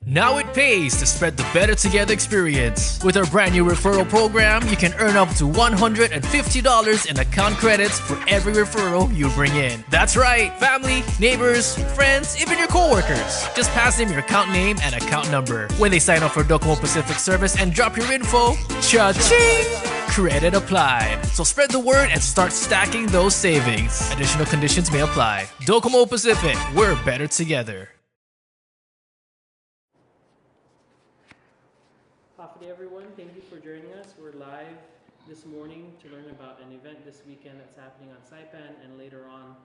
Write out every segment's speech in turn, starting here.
Now it pays to spread the Better Together experience. With our brand new referral program, you can earn up to $150 in account credits for every referral you bring in. That's right, family, neighbors, friends, even your coworkers. Just pass them your account name and account number. When they sign up for Docomo Pacific service and drop your info, cha-ching! Credit applied. So spread the word and start stacking those savings. Additional conditions may apply. Docomo Pacific, we're better together. Good everyone, thank you for joining us. We're live this morning to learn about an event this weekend that's happening on Saipan and later on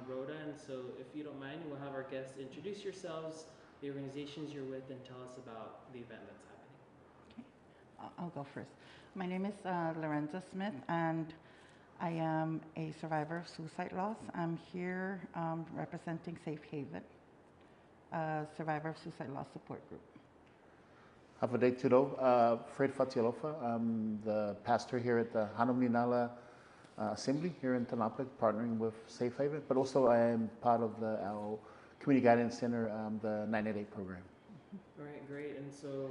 Rota. And so if you don't mind, we'll have our guests introduce yourselves, the organizations you're with, and tell us about the event that's happening. Okay. I'll go first. My name is Lorenza Smith, and I am a survivor of suicide loss. I'm here representing Safe Haven, survivor of suicide loss support group. Have a day tudo. Fred Fatialofa. I'm the pastor here at the Hanum Assembly here in Tanapa, partnering with Safe Haven, but also I am part of our Community Guidance Center, the 988 program. All right, great. And so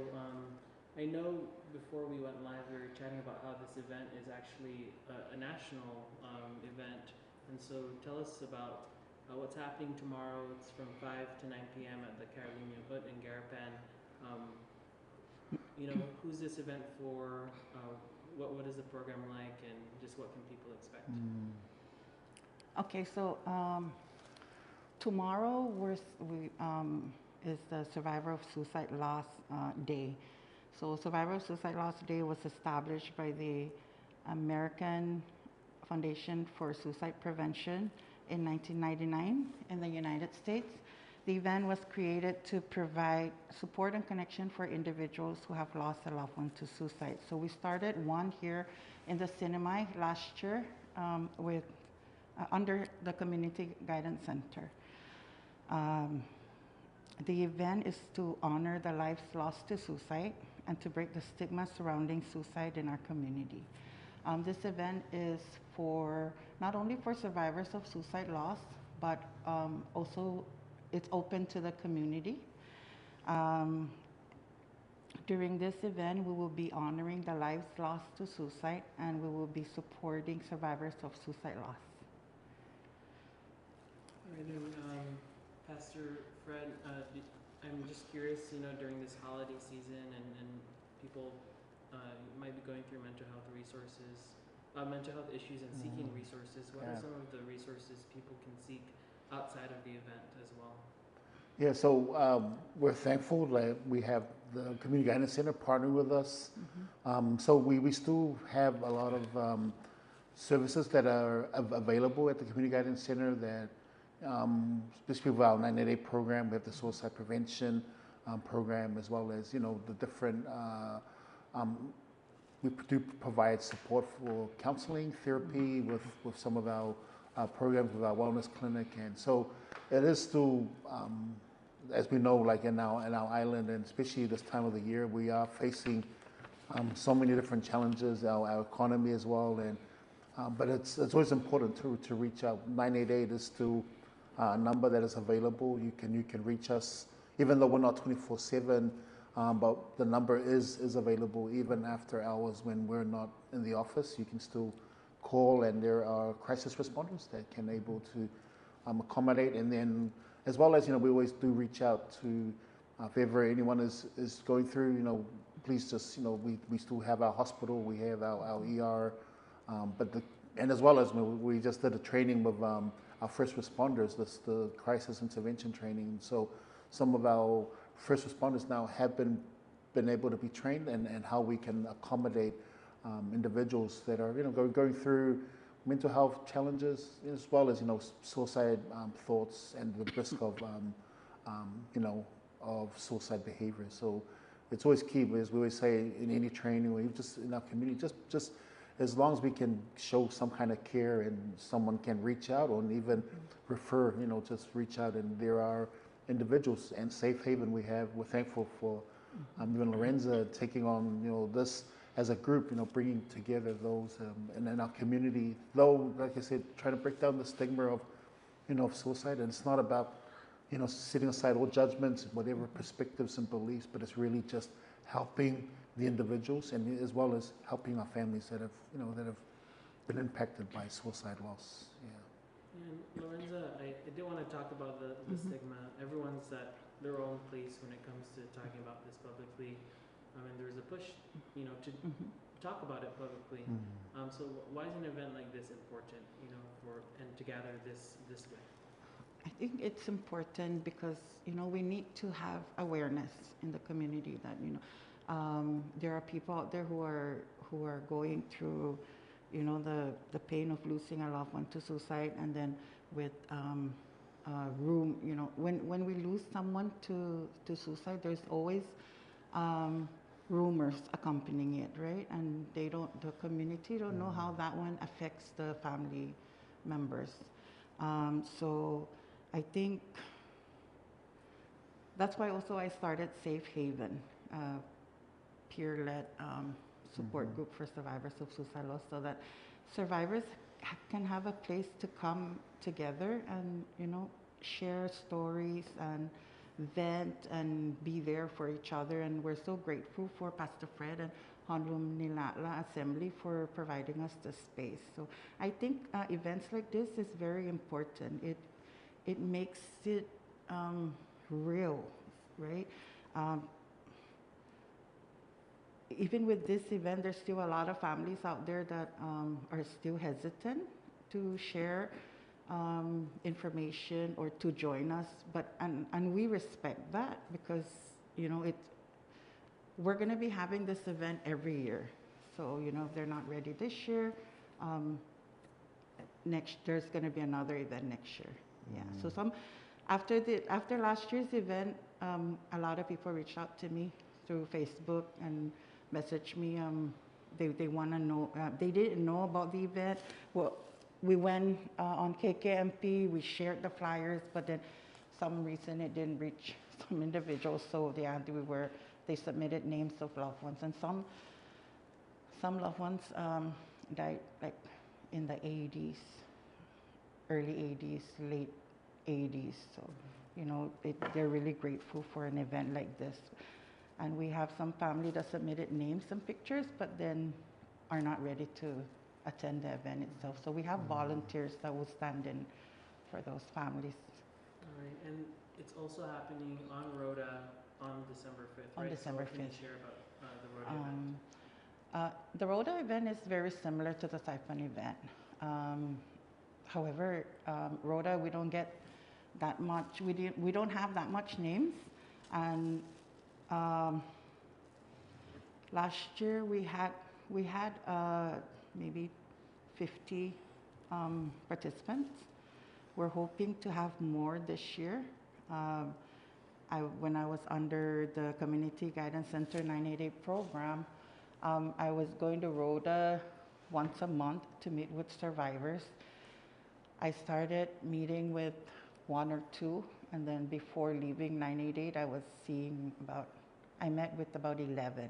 I know before we went live, we were chatting about how this event is actually a national event. And so tell us about what's happening tomorrow. It's from 5 to 9 p.m. at the Carolina Hut in Garapan. You know, who's this event for? What is the program like, and just what can people expect? Okay, so tomorrow is the Survivor of Suicide Loss Day. So Survivor of Suicide Loss Day was established by the American Foundation for Suicide Prevention in 1999 in the United States. The event was created to provide support and connection for individuals who have lost a loved one to suicide. So we started one here in the cinema last year with under the Community Guidance Center. The event is to honor the lives lost to suicide and to break the stigma surrounding suicide in our community. This event is for not only for survivors of suicide loss, but also it's open to the community. During this event, we will be honoring the lives lost to suicide, and we will be supporting survivors of suicide loss. All right, and Pastor Fred, I'm just curious, you know, during this holiday season and people might be going through mental health issues and seeking resources. What are some of the resources people can seek outside of the event as well? Yeah, so we're thankful that we have the Community Guidance Center partnering with us. So we still have a lot of services that are available at the Community Guidance Center that, especially with our 988 program, we have the suicide prevention program, as well as, you know, the different, we do provide support for counseling, therapy with some of our programs with our wellness clinic. And so it is still, as we know, like in our island, and especially this time of the year, we are facing so many different challenges, our economy as well. And but it's always important to reach out. 988 is still a number that is available. You can reach us, even though we're not 24/7, but the number is available even after hours when we're not in the office. You can still call, and there are crisis responders that can able to accommodate. And then, as well as, you know, we always do reach out to if ever anyone is going through, you know, please just, you know, we still have our hospital, we have our ER, and as well as we just did a training with our first responders, the crisis intervention training. So some of our first responders now have been able to be trained and how we can accommodate individuals that are, you know, going through mental health challenges, as well as, you know, suicide thoughts and the risk of, you know, of suicide behavior. So it's always key, as we always say in any training, or just in our community, just as long as we can show some kind of care and someone can reach out or even refer, you know, just reach out. And there are individuals and Safe Haven we're thankful for even Lorenza taking on, you know, this as a group, you know, bringing together those and in our community, though, like I said, trying to break down the stigma of, you know, of suicide. And it's not about setting aside all judgments, whatever perspectives and beliefs, but it's really just helping the individuals and as well as helping our families that have been impacted by suicide loss. Yeah. And Lorenza, I did want to talk about the stigma. Everyone's at their own place when it comes to talking about this publicly. And there's a push, to talk about it publicly. So why is an event like this important, and to gather this way? I think it's important because we need to have awareness in the community that there are people out there who are going through the pain of losing a loved one to suicide, and then with when we lose someone to suicide, there's always rumors accompanying it, right? And the community don't know how that one affects the family members. So I think that's why also I started Safe Haven, peer-led support group for survivors of suicide loss, so that survivors can have a place to come together and share stories and vent and be there for each other. And we're so grateful for Pastor Fred and Honolulu Nilatla Assembly for providing us the space. So I think events like this is very important. It makes it real, right? Even with this event, there's still a lot of families out there that are still hesitant to share information or to join us, and we respect that because we're going to be having this event every year. So if they're not ready this year, there's going to be another event next year. Yeah. So after last year's event, a lot of people reached out to me through Facebook and messaged me. They want to know. They didn't know about the event. Well, we went on KKMP. We shared the flyers, but then some reason it didn't reach some individuals. So they submitted names of loved ones, and some loved ones died like in the 80s, early 80s, late 80s. So they're really grateful for an event like this. And we have some family that submitted names and pictures, but then are not ready to attend the event itself. So we have volunteers that will stand in for those families. All right, and it's also happening on Rota on December 5th, right? On December 5th. So what can you share about the Rota event? The Rota event is very similar to the Saipan event. However, Rota, we don't get that much. We don't have that much names, and last year we had maybe 50 participants. We're hoping to have more this year. When I was under the Community Guidance Center 988 program, I was going to Rota once a month to meet with survivors. I started meeting with one or two, and then before leaving 988, I met with about 11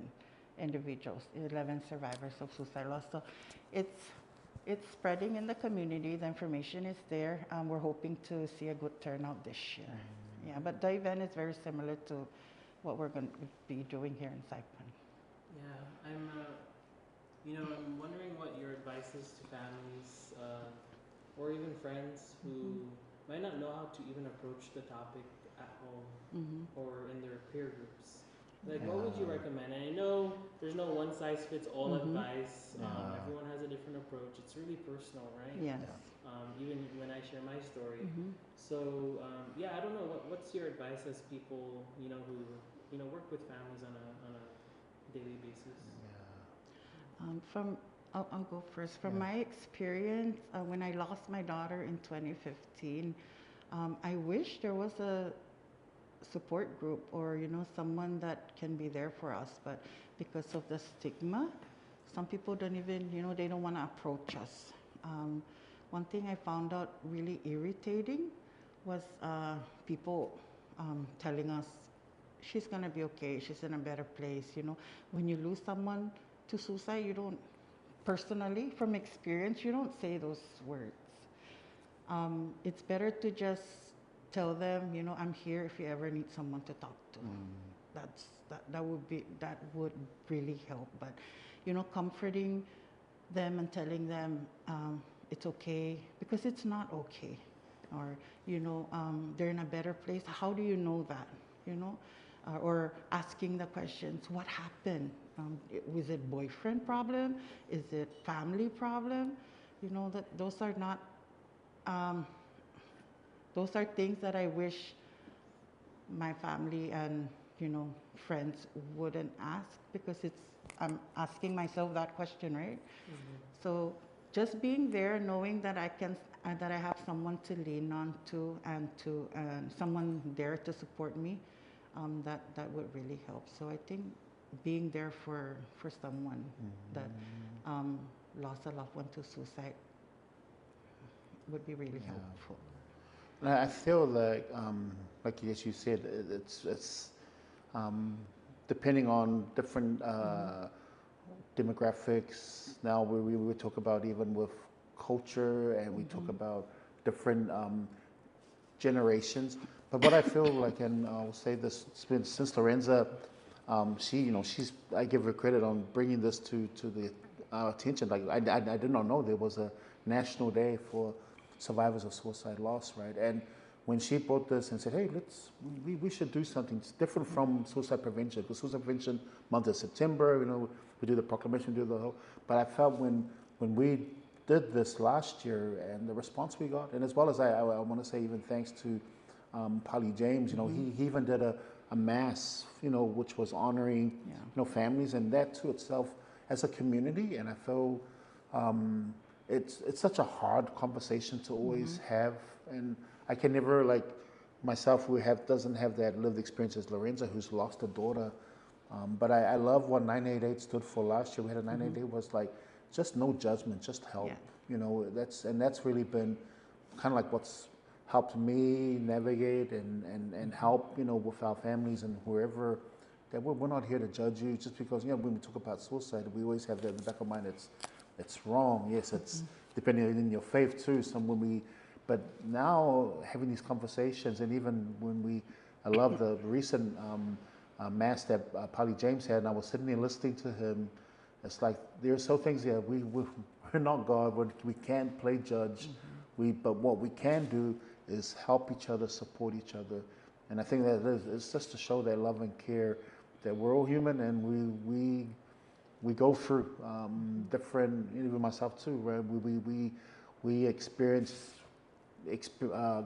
individuals, 11 survivors of suicide loss. So it's spreading in the community. The information is there. We're hoping to see a good turnout this year. Yeah, but the event is very similar to what we're going to be doing here in Saipan. Yeah, I'm wondering what your advice is to families or even friends who might not know how to even approach the topic at home or in their peer groups. Like, what would you recommend? And I know there's no one-size-fits-all advice. Everyone has a different approach. It's really personal, right? Yes. Even when I share my story. So, I don't know. What's your advice as people, who work with families on a daily basis? I'll go first. From my experience, when I lost my daughter in 2015, I wish there was a support group or someone that can be there for us, but because of the stigma, some people don't even they don't want to approach us. One thing I found out really irritating was people telling us she's gonna be okay, she's in a better place. When you lose someone to suicide, you don't, personally from experience, you don't say those words. It's better to just tell them, you know, I'm here if you ever need someone to talk to. That would really help. But, you know, comforting them and telling them it's okay, because it's not okay, or, you know, they're in a better place. How do you know that? You know, or asking the questions, what happened? Was it boyfriend problem? Is it family problem? You know, that those are not, those are things that I wish my family and, you know, friends wouldn't ask, because I'm asking myself that question, right? So just being there, knowing that that I have someone to lean on to, and someone there to support me, that would really help. So I think being there for someone that lost a loved one to suicide would be really helpful. And I feel like as you said, it's depending on different demographics. Now we talk about even with culture, and we talk about different generations. But what I feel like, and I'll say this, since Lorenza, I give her credit on bringing this to the attention. Like I did not know there was a national day for survivors of suicide loss, right? And when she brought this and said, hey, we should do something different from suicide prevention, because suicide prevention month is September, you know, we do the proclamation, do the whole, but I felt when we did this last year and the response we got, and as well as I want to say even thanks to Polly James, you know, he even did a mass, you know, which was honoring, you know, families, and that to itself as a community. And I feel it's such a hard conversation to always have, and I can never, like myself, who doesn't have that lived experience as Lorenza, who's lost a daughter. But I love what 988 stood for last year. We had a 988 was like just no judgment, just help. Yeah. You know, that's really been kind of like what's helped me navigate and help, you know, with our families and whoever. That we're not here to judge you just because, you know, when we talk about suicide, we always have that in the back of mind. It's wrong. Yes, it's depending on your faith too. But now having these conversations, and even when I love the recent mass that Polly James had, and I was sitting there listening to him. It's like there's so things here. We're not God. We can't play judge. But what we can do is help each other, support each other, and I think that it's just to show that love and care, that we're all human, and we go through different. Even myself too, right? We experience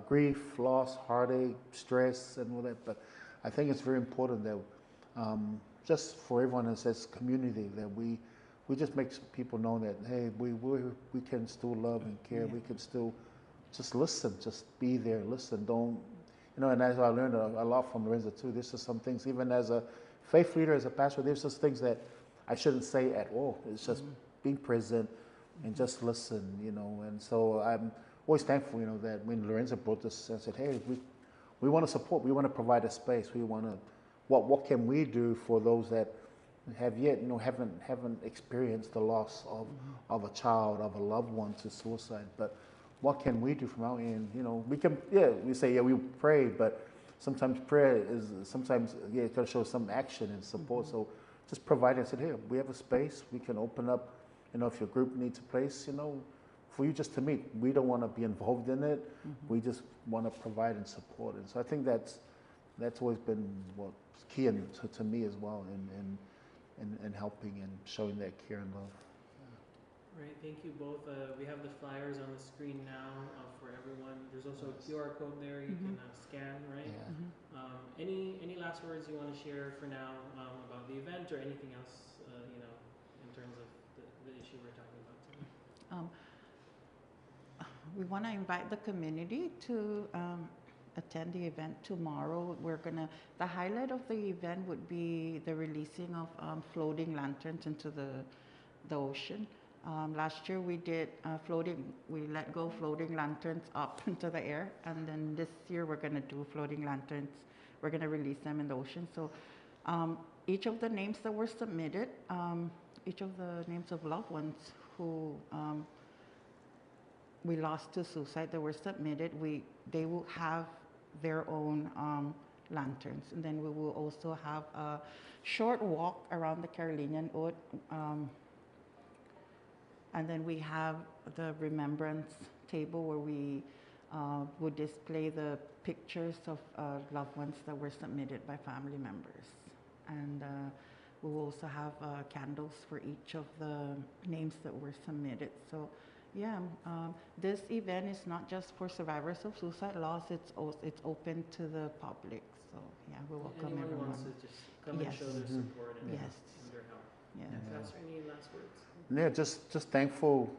grief, loss, heartache, stress, and all that. But I think it's very important that just for everyone as community, that we just make people know that, hey, we can still love and care. We can still just listen, just be there, listen. Don't, you know. And as I learned a lot from Lorenza too, there's just some things, even as a faith leader, as a pastor, there's just things that I shouldn't say at all. It's just being present and just listen, you know. And so I'm always thankful, you know, that when Lorenza brought this and said, hey, we want to support, we want to provide a space, we want to, what can we do for those that have yet, you know, haven't experienced the loss of a child, of a loved one to suicide, but what can we do from our end? You know, we can, we say, we pray, but sometimes prayer is, it got to show some action and support. So just provide and said, hey, we have a space, we can open up, you know, if your group needs a place, you know, for you just to meet. We don't want to be involved in it. We just want to provide and support. And so I think that's always been what's key to me as well in helping and showing that care and love. Right, thank you both. We have the flyers on the screen now for everyone. There's also a QR code there you can scan, right? Yeah. Any last words you want to share for now about the event, or anything else, you know, in terms of the issue we're talking about today? We want to invite the community to attend the event tomorrow. The highlight of the event would be the releasing of floating lanterns into the ocean. Last year we did we let go floating lanterns up into the air, and then this year we're going to do floating lanterns. We're going to release them in the ocean. So each of the names that were submitted, each of the names of loved ones who we lost to suicide that were submitted, they will have their own lanterns. And then we will also have a short walk around the Carolinian Ode. And then we have the remembrance table where we would display the pictures of loved ones that were submitted by family members. And we will also have candles for each of the names that were submitted. So yeah, this event is not just for survivors of suicide loss, it's open to the public. So yeah, we welcome Anyone everyone. wants to just come and show their support and, Yes. and their help. Yeah. Pastor, any last words? Yeah, just thankful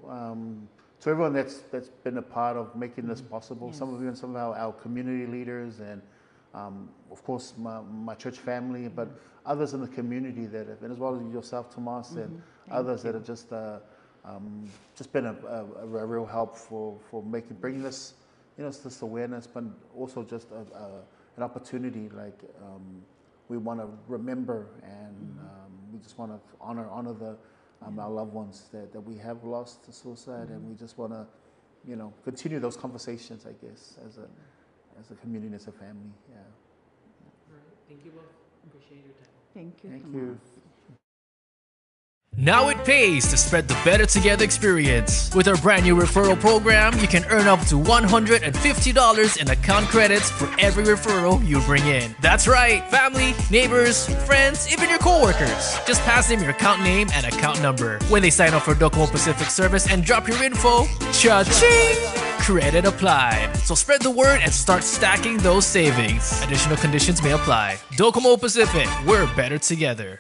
to everyone that's been a part of making this possible. Yes. Some of our community leaders and of course my church family, but others in the community that have, and as well as yourself, Tomas, and others that have just been a real help for bringing this, this awareness, but also just an opportunity. Like we want to remember, and we just want to honor the our loved ones that we have lost to suicide, and we just want to, continue those conversations, I guess, as a community, as a family. Yeah. All right. Thank you both. Appreciate your time. Thank you. Thank Tomas. you. Now it pays to spread the Better Together experience. With our brand new referral program, you can earn up to $150 in account credits for every referral you bring in. That's right, family, neighbors, friends, even your coworkers. Just pass them your account name and account number. When they sign up for Docomo Pacific service and drop your info, cha-ching! Credit applied. So spread the word and start stacking those savings. Additional conditions may apply. Docomo Pacific, we're better together.